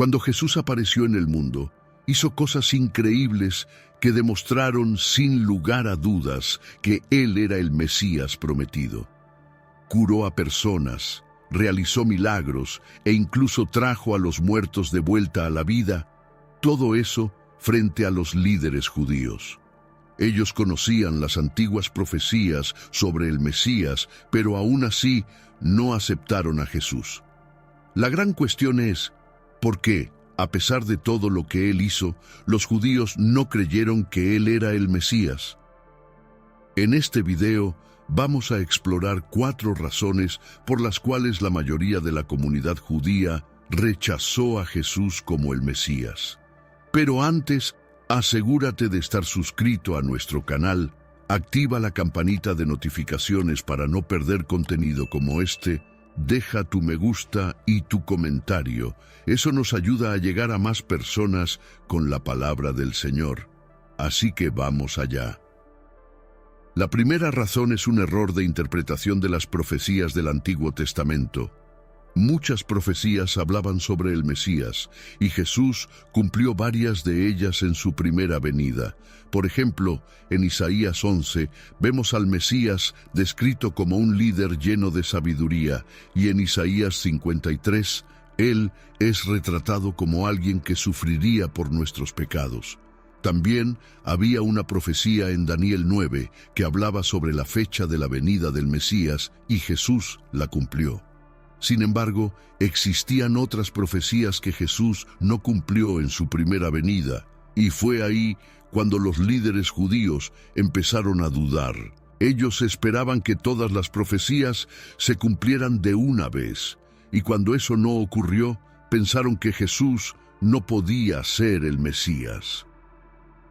Cuando Jesús apareció en el mundo, hizo cosas increíbles que demostraron sin lugar a dudas que Él era el Mesías prometido. Curó a personas, realizó milagros e incluso trajo a los muertos de vuelta a la vida, todo eso frente a los líderes judíos. Ellos conocían las antiguas profecías sobre el Mesías, pero aún así no aceptaron a Jesús. La gran cuestión es, ¿por qué, a pesar de todo lo que Él hizo, los judíos no creyeron que Él era el Mesías? En este video vamos a explorar 4 razones por las cuales la mayoría de la comunidad judía rechazó a Jesús como el Mesías. Pero antes, asegúrate de estar suscrito a nuestro canal, activa la campanita de notificaciones para no perder contenido como este, deja tu me gusta y tu comentario. Eso nos ayuda a llegar a más personas con la palabra del Señor. Así que vamos allá. La primera razón es un error de interpretación de las profecías del Antiguo Testamento. Muchas profecías hablaban sobre el Mesías, y Jesús cumplió varias de ellas en su primera venida. Por ejemplo, en Isaías 11 vemos al Mesías descrito como un líder lleno de sabiduría, y en Isaías 53, Él es retratado como alguien que sufriría por nuestros pecados. También había una profecía en Daniel 9 que hablaba sobre la fecha de la venida del Mesías, y Jesús la cumplió. Sin embargo, existían otras profecías que Jesús no cumplió en su primera venida, y fue ahí cuando los líderes judíos empezaron a dudar. Ellos esperaban que todas las profecías se cumplieran de una vez, y cuando eso no ocurrió, pensaron que Jesús no podía ser el Mesías.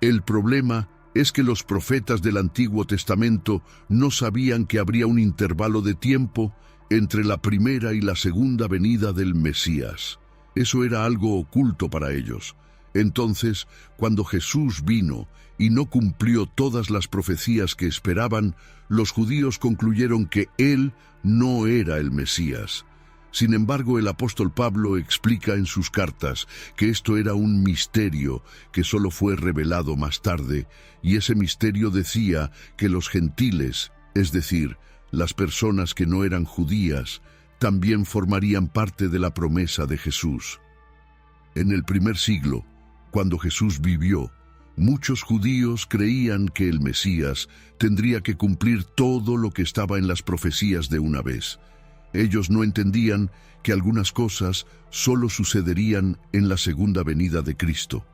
El problema es que los profetas del Antiguo Testamento no sabían que habría un intervalo de tiempo entre la primera y la segunda venida del Mesías. Eso era algo oculto para ellos. Entonces, cuando Jesús vino y no cumplió todas las profecías que esperaban, los judíos concluyeron que Él no era el Mesías. Sin embargo, el apóstol Pablo explica en sus cartas que esto era un misterio que solo fue revelado más tarde, y ese misterio decía que los gentiles, es decir, las personas que no eran judías, también formarían parte de la promesa de Jesús. En el primer siglo, cuando Jesús vivió, muchos judíos creían que el Mesías tendría que cumplir todo lo que estaba en las profecías de una vez. Ellos no entendían que algunas cosas solo sucederían en la segunda venida de Cristo.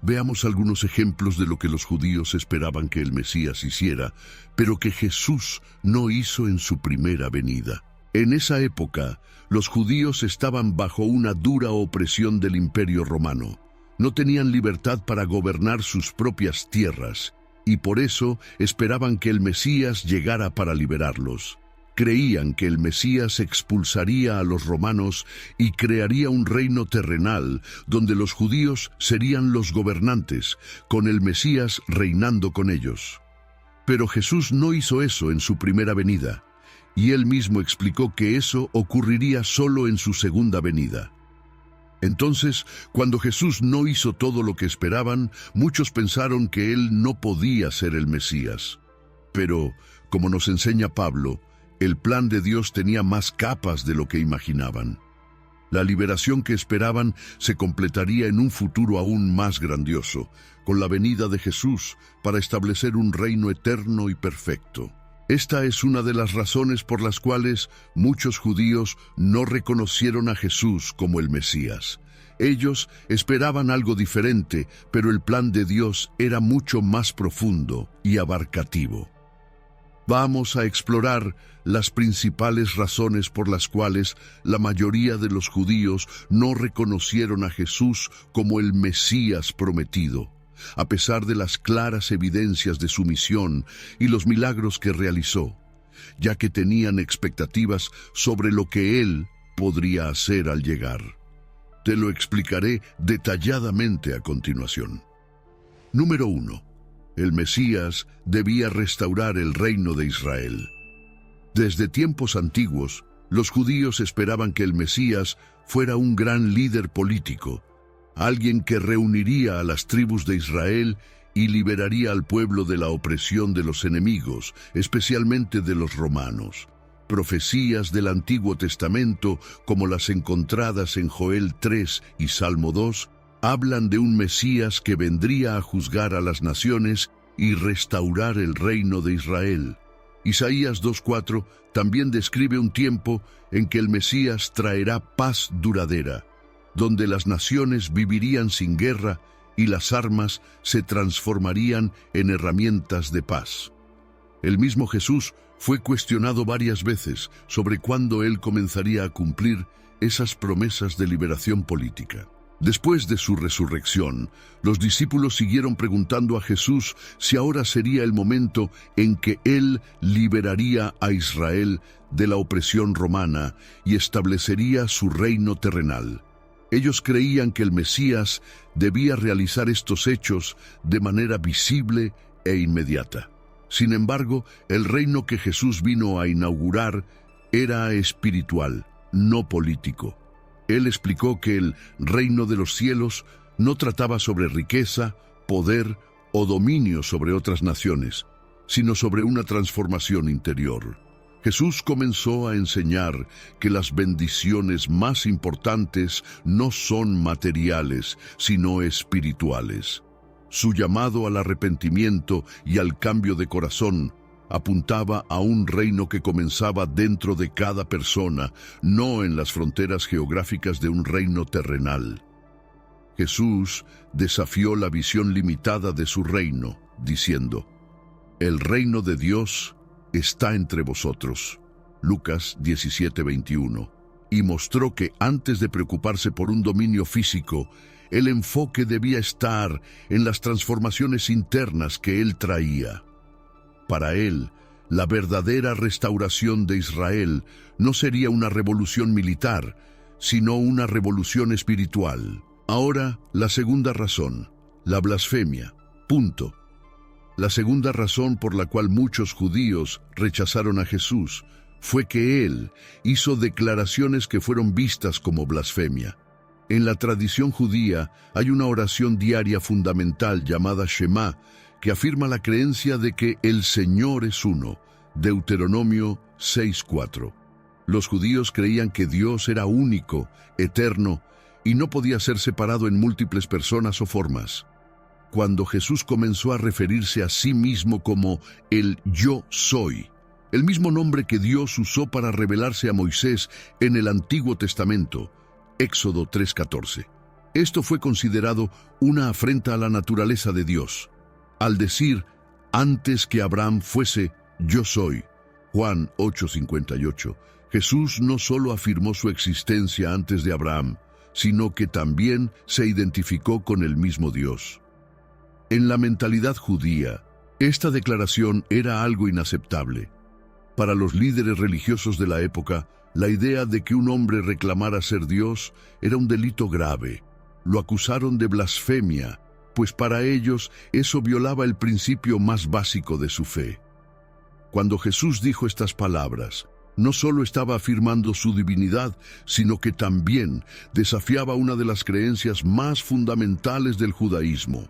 Veamos algunos ejemplos de lo que los judíos esperaban que el Mesías hiciera, pero que Jesús no hizo en su primera venida. En esa época, los judíos estaban bajo una dura opresión del Imperio Romano. No tenían libertad para gobernar sus propias tierras, y por eso esperaban que el Mesías llegara para liberarlos. Creían que el Mesías expulsaría a los romanos y crearía un reino terrenal donde los judíos serían los gobernantes, con el Mesías reinando con ellos. Pero Jesús no hizo eso en su primera venida, y Él mismo explicó que eso ocurriría solo en su segunda venida. Entonces, cuando Jesús no hizo todo lo que esperaban, muchos pensaron que Él no podía ser el Mesías. Pero, como nos enseña Pablo, el plan de Dios tenía más capas de lo que imaginaban. La liberación que esperaban se completaría en un futuro aún más grandioso, con la venida de Jesús para establecer un reino eterno y perfecto. Esta es una de las razones por las cuales muchos judíos no reconocieron a Jesús como el Mesías. Ellos esperaban algo diferente, pero el plan de Dios era mucho más profundo y abarcativo. Vamos a explorar las principales razones por las cuales la mayoría de los judíos no reconocieron a Jesús como el Mesías prometido, a pesar de las claras evidencias de su misión y los milagros que realizó, ya que tenían expectativas sobre lo que Él podría hacer al llegar. Te lo explicaré detalladamente a continuación. Número 1. El Mesías debía restaurar el reino de Israel. Desde tiempos antiguos, Los judíos esperaban que el Mesías fuera un gran líder político, alguien que reuniría a las tribus de Israel y liberaría al pueblo de la opresión de los enemigos, especialmente de los romanos. Profecías del Antiguo Testamento, como las encontradas en Joel 3 y Salmo 2, hablan de un Mesías que vendría a juzgar a las naciones y restaurar el reino de Israel. Isaías 2:4 también describe un tiempo en que el Mesías traerá paz duradera, donde las naciones vivirían sin guerra y las armas se transformarían en herramientas de paz. El mismo Jesús fue cuestionado varias veces sobre cuándo él comenzaría a cumplir esas promesas de liberación política. Después de su resurrección, los discípulos siguieron preguntando a Jesús si ahora sería el momento en que él liberaría a Israel de la opresión romana y establecería su reino terrenal. Ellos creían que el Mesías debía realizar estos hechos de manera visible e inmediata. Sin embargo, el reino que Jesús vino a inaugurar era espiritual, no político. Él explicó que el reino de los cielos no trataba sobre riqueza, poder o dominio sobre otras naciones, sino sobre una transformación interior. Jesús comenzó a enseñar que las bendiciones más importantes no son materiales, sino espirituales. Su llamado al arrepentimiento y al cambio de corazón apuntaba a un reino que comenzaba dentro de cada persona, no en las fronteras geográficas de un reino terrenal. Jesús desafió la visión limitada de su reino, diciendo: «El reino de Dios está entre vosotros». Lucas 17:21. Y mostró que antes de preocuparse por un dominio físico, el enfoque debía estar en las transformaciones internas que él traía. Para él, la verdadera restauración de Israel no sería una revolución militar, sino una revolución espiritual. Ahora, la segunda razón, la blasfemia. Punto. La segunda razón por la cual muchos judíos rechazaron a Jesús fue que él hizo declaraciones que fueron vistas como blasfemia. En la tradición judía hay una oración diaria fundamental llamada Shema, que afirma la creencia de que el Señor es uno, Deuteronomio 6:4. Los judíos creían que Dios era único, eterno, y no podía ser separado en múltiples personas o formas. Cuando Jesús comenzó a referirse a sí mismo como el Yo Soy, el mismo nombre que Dios usó para revelarse a Moisés en el Antiguo Testamento, Éxodo 3:14. Esto fue considerado una afrenta a la naturaleza de Dios. Al decir, antes que Abraham fuese, yo soy, Juan 8:58, Jesús no solo afirmó su existencia antes de Abraham, sino que también se identificó con el mismo Dios. En la mentalidad judía, esta declaración era algo inaceptable. Para los líderes religiosos de la época, la idea de que un hombre reclamara ser Dios era un delito grave. Lo acusaron de blasfemia, pues para ellos eso violaba el principio más básico de su fe. Cuando Jesús dijo estas palabras, no solo estaba afirmando su divinidad, sino que también desafiaba una de las creencias más fundamentales del judaísmo.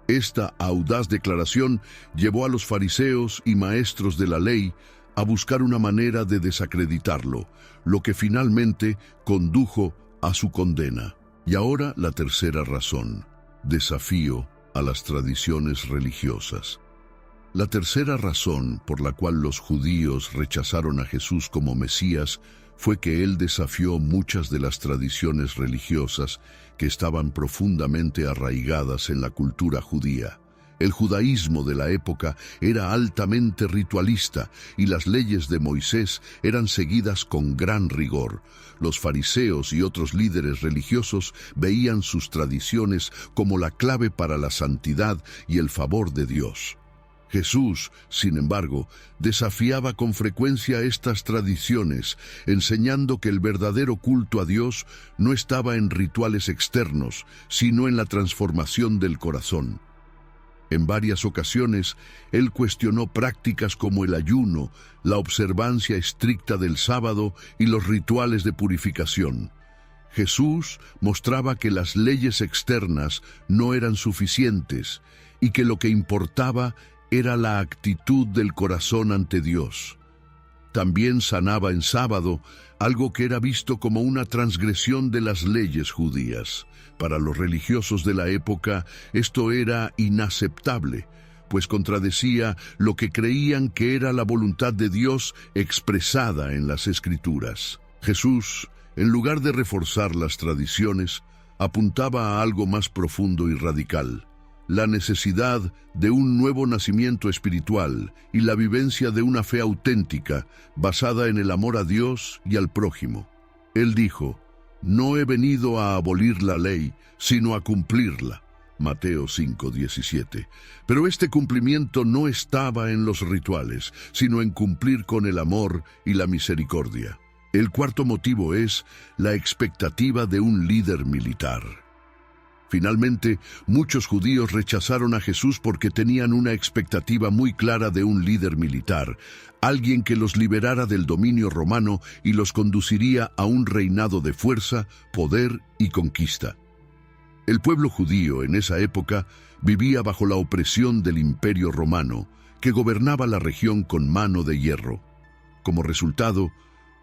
Esta audaz declaración llevó a los fariseos y maestros de la ley a buscar una manera de desacreditarlo, lo que finalmente condujo a su condena. Y ahora la tercera razón: desafío a las tradiciones religiosas. La tercera razón por la cual los judíos rechazaron a Jesús como Mesías fue que él desafió muchas de las tradiciones religiosas que estaban profundamente arraigadas en la cultura judía. El judaísmo de la época era altamente ritualista y las leyes de Moisés eran seguidas con gran rigor. Los fariseos y otros líderes religiosos veían sus tradiciones como la clave para la santidad y el favor de Dios. Jesús, sin embargo, desafiaba con frecuencia estas tradiciones, enseñando que el verdadero culto a Dios no estaba en rituales externos, sino en la transformación del corazón. En varias ocasiones, él cuestionó prácticas como el ayuno, la observancia estricta del sábado y los rituales de purificación. Jesús mostraba que las leyes externas no eran suficientes y que lo que importaba era la actitud del corazón ante Dios. También sanaba en sábado, algo que era visto como una transgresión de las leyes judías. Para los religiosos de la época, esto era inaceptable, pues contradecía lo que creían que era la voluntad de Dios expresada en las Escrituras. Jesús, en lugar de reforzar las tradiciones, apuntaba a algo más profundo y radical: la necesidad de un nuevo nacimiento espiritual y la vivencia de una fe auténtica, basada en el amor a Dios y al prójimo. Él dijo: «No he venido a abolir la ley, sino a cumplirla». Mateo 5:17. Pero este cumplimiento no estaba en los rituales, sino en cumplir con el amor y la misericordia. El cuarto motivo es la expectativa de un líder militar. Finalmente, muchos judíos rechazaron a Jesús porque tenían una expectativa muy clara de un líder militar, alguien que los liberara del dominio romano y los conduciría a un reinado de fuerza, poder y conquista. El pueblo judío en esa época vivía bajo la opresión del Imperio Romano, que gobernaba la región con mano de hierro. Como resultado,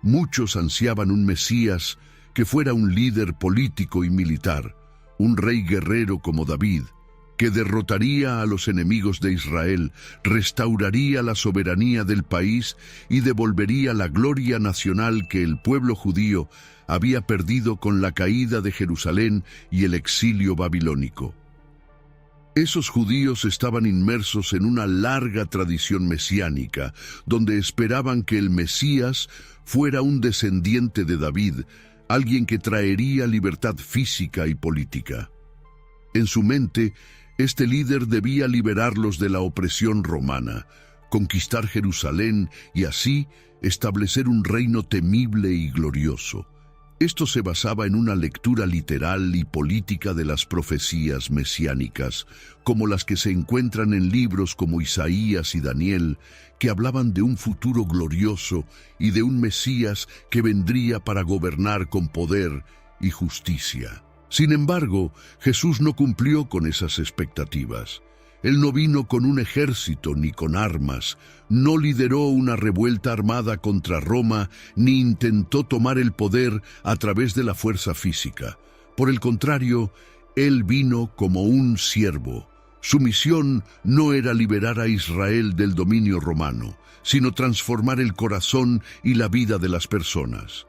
muchos ansiaban un Mesías que fuera un líder político y militar, un rey guerrero como David, que derrotaría a los enemigos de Israel, restauraría la soberanía del país y devolvería la gloria nacional que el pueblo judío había perdido con la caída de Jerusalén y el exilio babilónico. Esos judíos estaban inmersos en una larga tradición mesiánica, donde esperaban que el Mesías fuera un descendiente de David, alguien que traería libertad física y política. En su mente, este líder debía liberarlos de la opresión romana, conquistar Jerusalén y así establecer un reino temible y glorioso. Esto se basaba en una lectura literal y política de las profecías mesiánicas, como las que se encuentran en libros como Isaías y Daniel, que hablaban de un futuro glorioso y de un Mesías que vendría para gobernar con poder y justicia. Sin embargo, Jesús no cumplió con esas expectativas. Él no vino con un ejército ni con armas, no lideró una revuelta armada contra Roma, ni intentó tomar el poder a través de la fuerza física. Por el contrario, Él vino como un siervo. Su misión no era liberar a Israel del dominio romano, sino transformar el corazón y la vida de las personas.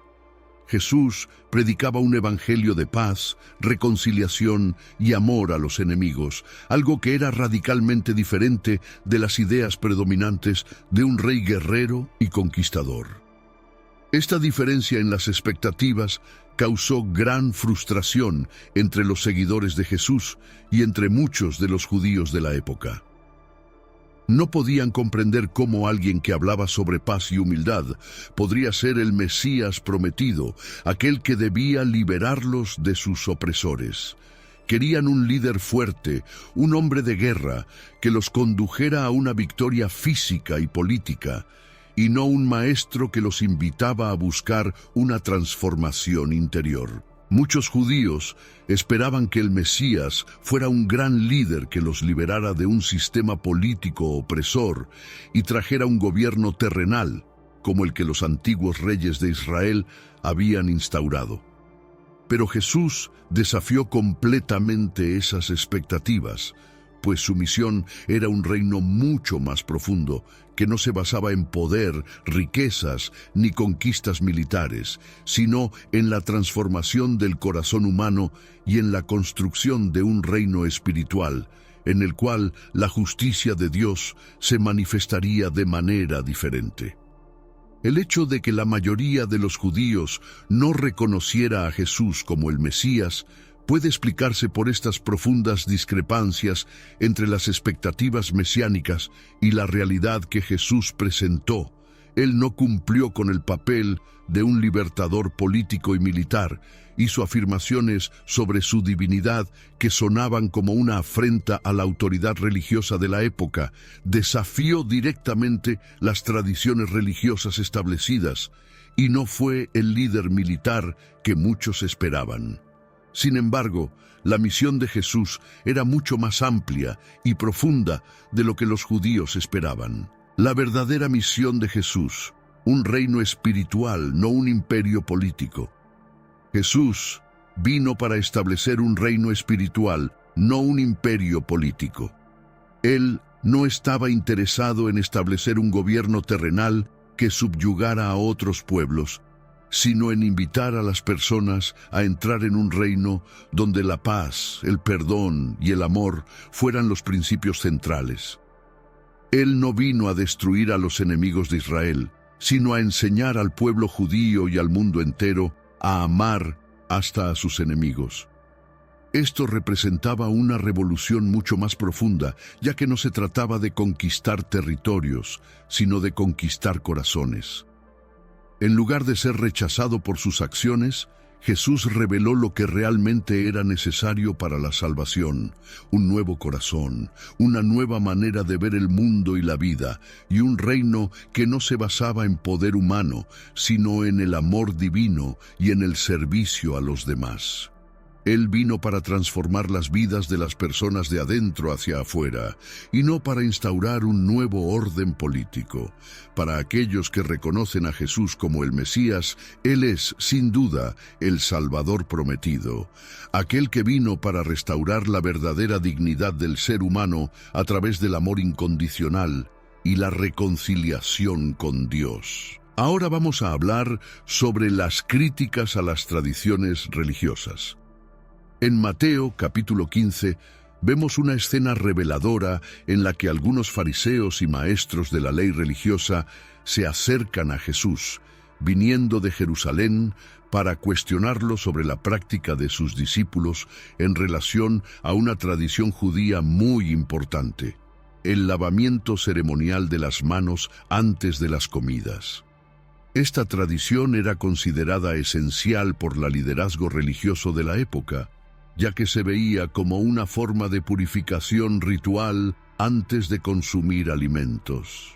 Jesús predicaba un evangelio de paz, reconciliación y amor a los enemigos, algo que era radicalmente diferente de las ideas predominantes de un rey guerrero y conquistador. Esta diferencia en las expectativas causó gran frustración entre los seguidores de Jesús y entre muchos de los judíos de la época. No podían comprender cómo alguien que hablaba sobre paz y humildad podría ser el Mesías prometido, aquel que debía liberarlos de sus opresores. Querían un líder fuerte, un hombre de guerra, que los condujera a una victoria física y política, y no un maestro que los invitaba a buscar una transformación interior. Muchos judíos esperaban que el Mesías fuera un gran líder que los liberara de un sistema político opresor y trajera un gobierno terrenal, como el que los antiguos reyes de Israel habían instaurado. Pero Jesús desafió completamente esas expectativas, pues su misión era un reino mucho más profundo, que no se basaba en poder, riquezas ni conquistas militares, sino en la transformación del corazón humano y en la construcción de un reino espiritual, en el cual la justicia de Dios se manifestaría de manera diferente. El hecho de que la mayoría de los judíos no reconociera a Jesús como el Mesías puede explicarse por estas profundas discrepancias entre las expectativas mesiánicas y la realidad que Jesús presentó, Él no cumplió con el papel de un libertador político y militar. Hizo afirmaciones sobre su divinidad que sonaban como una afrenta a la autoridad religiosa de la época. Desafió directamente las tradiciones religiosas establecidas y no fue el líder militar que muchos esperaban. Sin embargo, la misión de Jesús era mucho más amplia y profunda de lo que los judíos esperaban. La verdadera misión de Jesús, un reino espiritual, no un imperio político. Jesús vino para establecer un reino espiritual, no un imperio político. Él no estaba interesado en establecer un gobierno terrenal que subyugara a otros pueblos, sino en invitar a las personas a entrar en un reino donde la paz, el perdón y el amor fueran los principios centrales. Él no vino a destruir a los enemigos de Israel, sino a enseñar al pueblo judío y al mundo entero a amar hasta a sus enemigos. Esto representaba una revolución mucho más profunda, ya que no se trataba de conquistar territorios, sino de conquistar corazones. En lugar de ser rechazado por sus acciones, Jesús reveló lo que realmente era necesario para la salvación: un nuevo corazón, una nueva manera de ver el mundo y la vida, y un reino que no se basaba en poder humano, sino en el amor divino y en el servicio a los demás. Él vino para transformar las vidas de las personas de adentro hacia afuera, y no para instaurar un nuevo orden político. Para aquellos que reconocen a Jesús como el Mesías, Él es, sin duda, el Salvador prometido, aquel que vino para restaurar la verdadera dignidad del ser humano a través del amor incondicional y la reconciliación con Dios. Ahora vamos a hablar sobre las críticas a las tradiciones religiosas. En Mateo capítulo 15 vemos una escena reveladora en la que algunos fariseos y maestros de la ley religiosa se acercan a Jesús, viniendo de Jerusalén para cuestionarlo sobre la práctica de sus discípulos en relación a una tradición judía muy importante: el lavamiento ceremonial de las manos antes de las comidas. Esta tradición era considerada esencial por el liderazgo religioso de la época, ya que se veía como una forma de purificación ritual antes de consumir alimentos.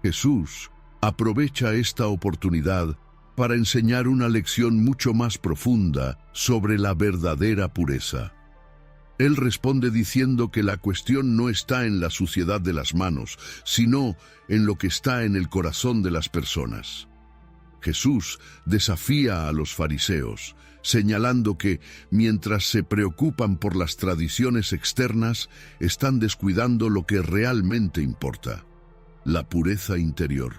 Jesús aprovecha esta oportunidad para enseñar una lección mucho más profunda sobre la verdadera pureza. Él responde diciendo que la cuestión no está en la suciedad de las manos, sino en lo que está en el corazón de las personas. Jesús desafía a los fariseos, señalando que, mientras se preocupan por las tradiciones externas, están descuidando lo que realmente importa: la pureza interior.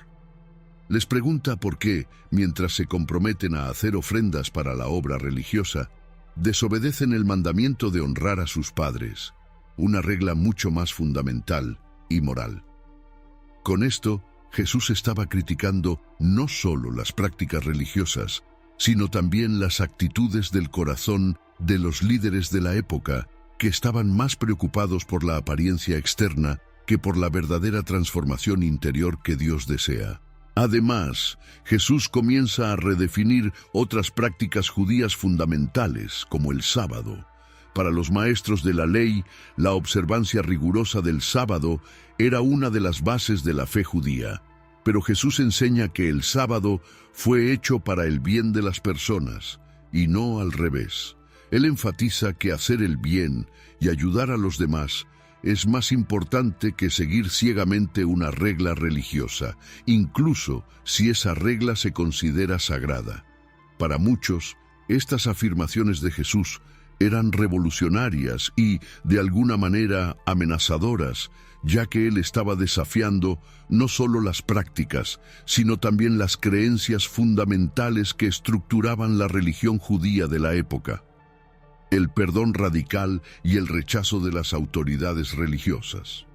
Les pregunta por qué, mientras se comprometen a hacer ofrendas para la obra religiosa, desobedecen el mandamiento de honrar a sus padres, una regla mucho más fundamental y moral. Con esto, Jesús estaba criticando no solo las prácticas religiosas, sino también las actitudes del corazón de los líderes de la época, que estaban más preocupados por la apariencia externa que por la verdadera transformación interior que Dios desea. Además, Jesús comienza a redefinir otras prácticas judías fundamentales, como el sábado. Para los maestros de la ley, la observancia rigurosa del sábado era una de las bases de la fe judía. Pero Jesús enseña que el sábado fue hecho para el bien de las personas, y no al revés. Él enfatiza que hacer el bien y ayudar a los demás es más importante que seguir ciegamente una regla religiosa, incluso si esa regla se considera sagrada. Para muchos, estas afirmaciones de Jesús eran revolucionarias y, de alguna manera, amenazadoras, ya que él estaba desafiando no solo las prácticas, sino también las creencias fundamentales que estructuraban la religión judía de la época: el perdón radical y el rechazo de las autoridades religiosas.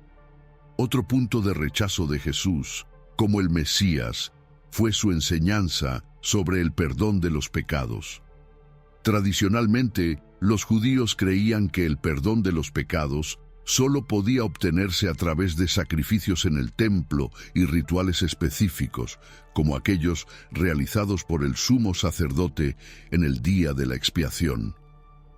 Otro punto de rechazo de Jesús, como el Mesías, fue su enseñanza sobre el perdón de los pecados. Tradicionalmente, los judíos creían que el perdón de los pecados solo podía obtenerse a través de sacrificios en el templo y rituales específicos, como aquellos realizados por el sumo sacerdote en el día de la expiación.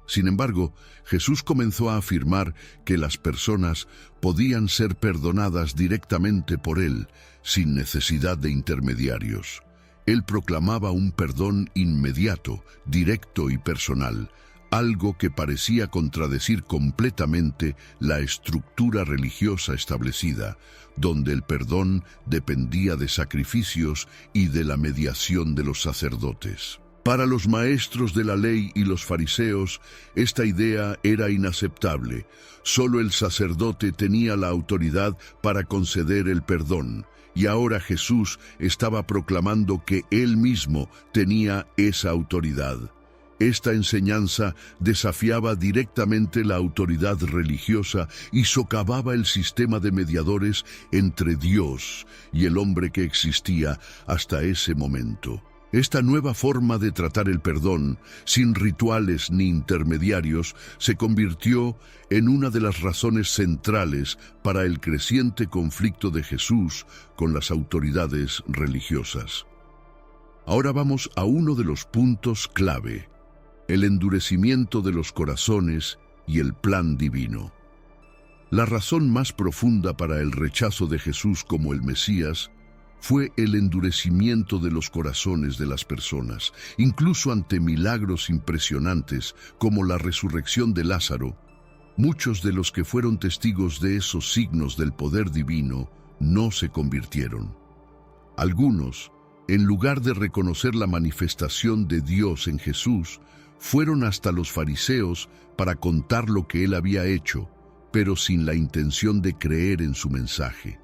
Sin embargo, Jesús comenzó a afirmar que las personas podían ser perdonadas directamente por Él, sin necesidad de intermediarios. Él proclamaba un perdón inmediato, directo y personal, algo que parecía contradecir completamente la estructura religiosa establecida, donde el perdón dependía de sacrificios y de la mediación de los sacerdotes. Para los maestros de la ley y los fariseos, esta idea era inaceptable. Solo el sacerdote tenía la autoridad para conceder el perdón, y ahora Jesús estaba proclamando que Él mismo tenía esa autoridad. Esta enseñanza desafiaba directamente la autoridad religiosa y socavaba el sistema de mediadores entre Dios y el hombre que existía hasta ese momento. Esta nueva forma de tratar el perdón, sin rituales ni intermediarios, se convirtió en una de las razones centrales para el creciente conflicto de Jesús con las autoridades religiosas. Ahora vamos a uno de los puntos clave: el endurecimiento de los corazones y el plan divino. La razón más profunda para el rechazo de Jesús como el Mesías fue el endurecimiento de los corazones de las personas. Incluso ante milagros impresionantes como la resurrección de Lázaro, muchos de los que fueron testigos de esos signos del poder divino no se convirtieron. Algunos, en lugar de reconocer la manifestación de Dios en Jesús, fueron hasta los fariseos para contar lo que él había hecho, pero sin la intención de creer en su mensaje.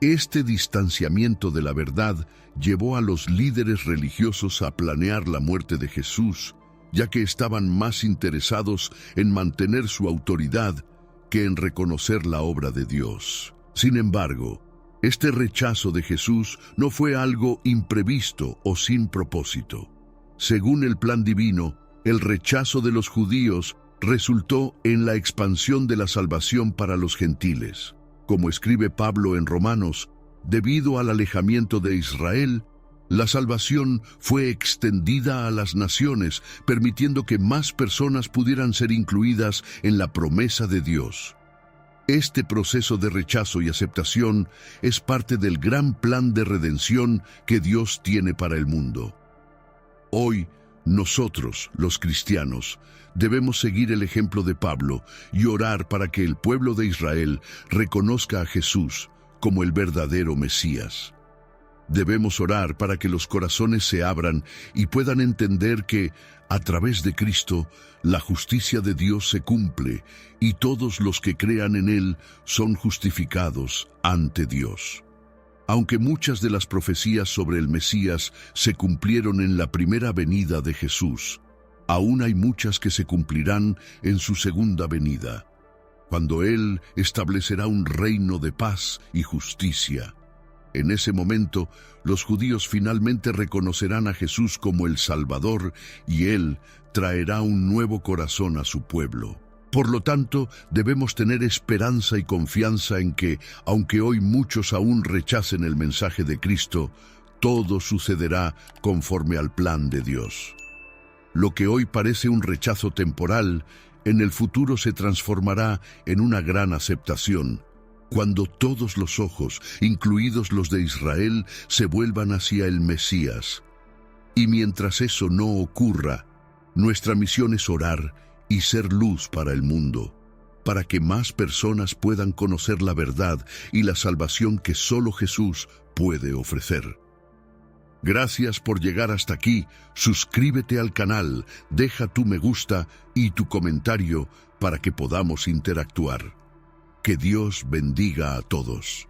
Este distanciamiento de la verdad llevó a los líderes religiosos a planear la muerte de Jesús, ya que estaban más interesados en mantener su autoridad que en reconocer la obra de Dios. Sin embargo, este rechazo de Jesús no fue algo imprevisto o sin propósito. Según el plan divino, el rechazo de los judíos resultó en la expansión de la salvación para los gentiles. Como escribe Pablo en Romanos, debido al alejamiento de Israel, la salvación fue extendida a las naciones, permitiendo que más personas pudieran ser incluidas en la promesa de Dios. Este proceso de rechazo y aceptación es parte del gran plan de redención que Dios tiene para el mundo. Hoy, nosotros, los cristianos, debemos seguir el ejemplo de Pablo y orar para que el pueblo de Israel reconozca a Jesús como el verdadero Mesías. Debemos orar para que los corazones se abran y puedan entender que, a través de Cristo, la justicia de Dios se cumple y todos los que crean en Él son justificados ante Dios. Aunque muchas de las profecías sobre el Mesías se cumplieron en la primera venida de Jesús, aún hay muchas que se cumplirán en su segunda venida, cuando Él establecerá un reino de paz y justicia. En ese momento, los judíos finalmente reconocerán a Jesús como el Salvador y Él traerá un nuevo corazón a su pueblo. Por lo tanto, debemos tener esperanza y confianza en que, aunque hoy muchos aún rechacen el mensaje de Cristo, todo sucederá conforme al plan de Dios. Lo que hoy parece un rechazo temporal, en el futuro se transformará en una gran aceptación, cuando todos los ojos, incluidos los de Israel, se vuelvan hacia el Mesías. Y mientras eso no ocurra, nuestra misión es orar y ser luz para el mundo, para que más personas puedan conocer la verdad y la salvación que solo Jesús puede ofrecer. Gracias por llegar hasta aquí. Suscríbete al canal, deja tu me gusta y tu comentario para que podamos interactuar. Que Dios bendiga a todos.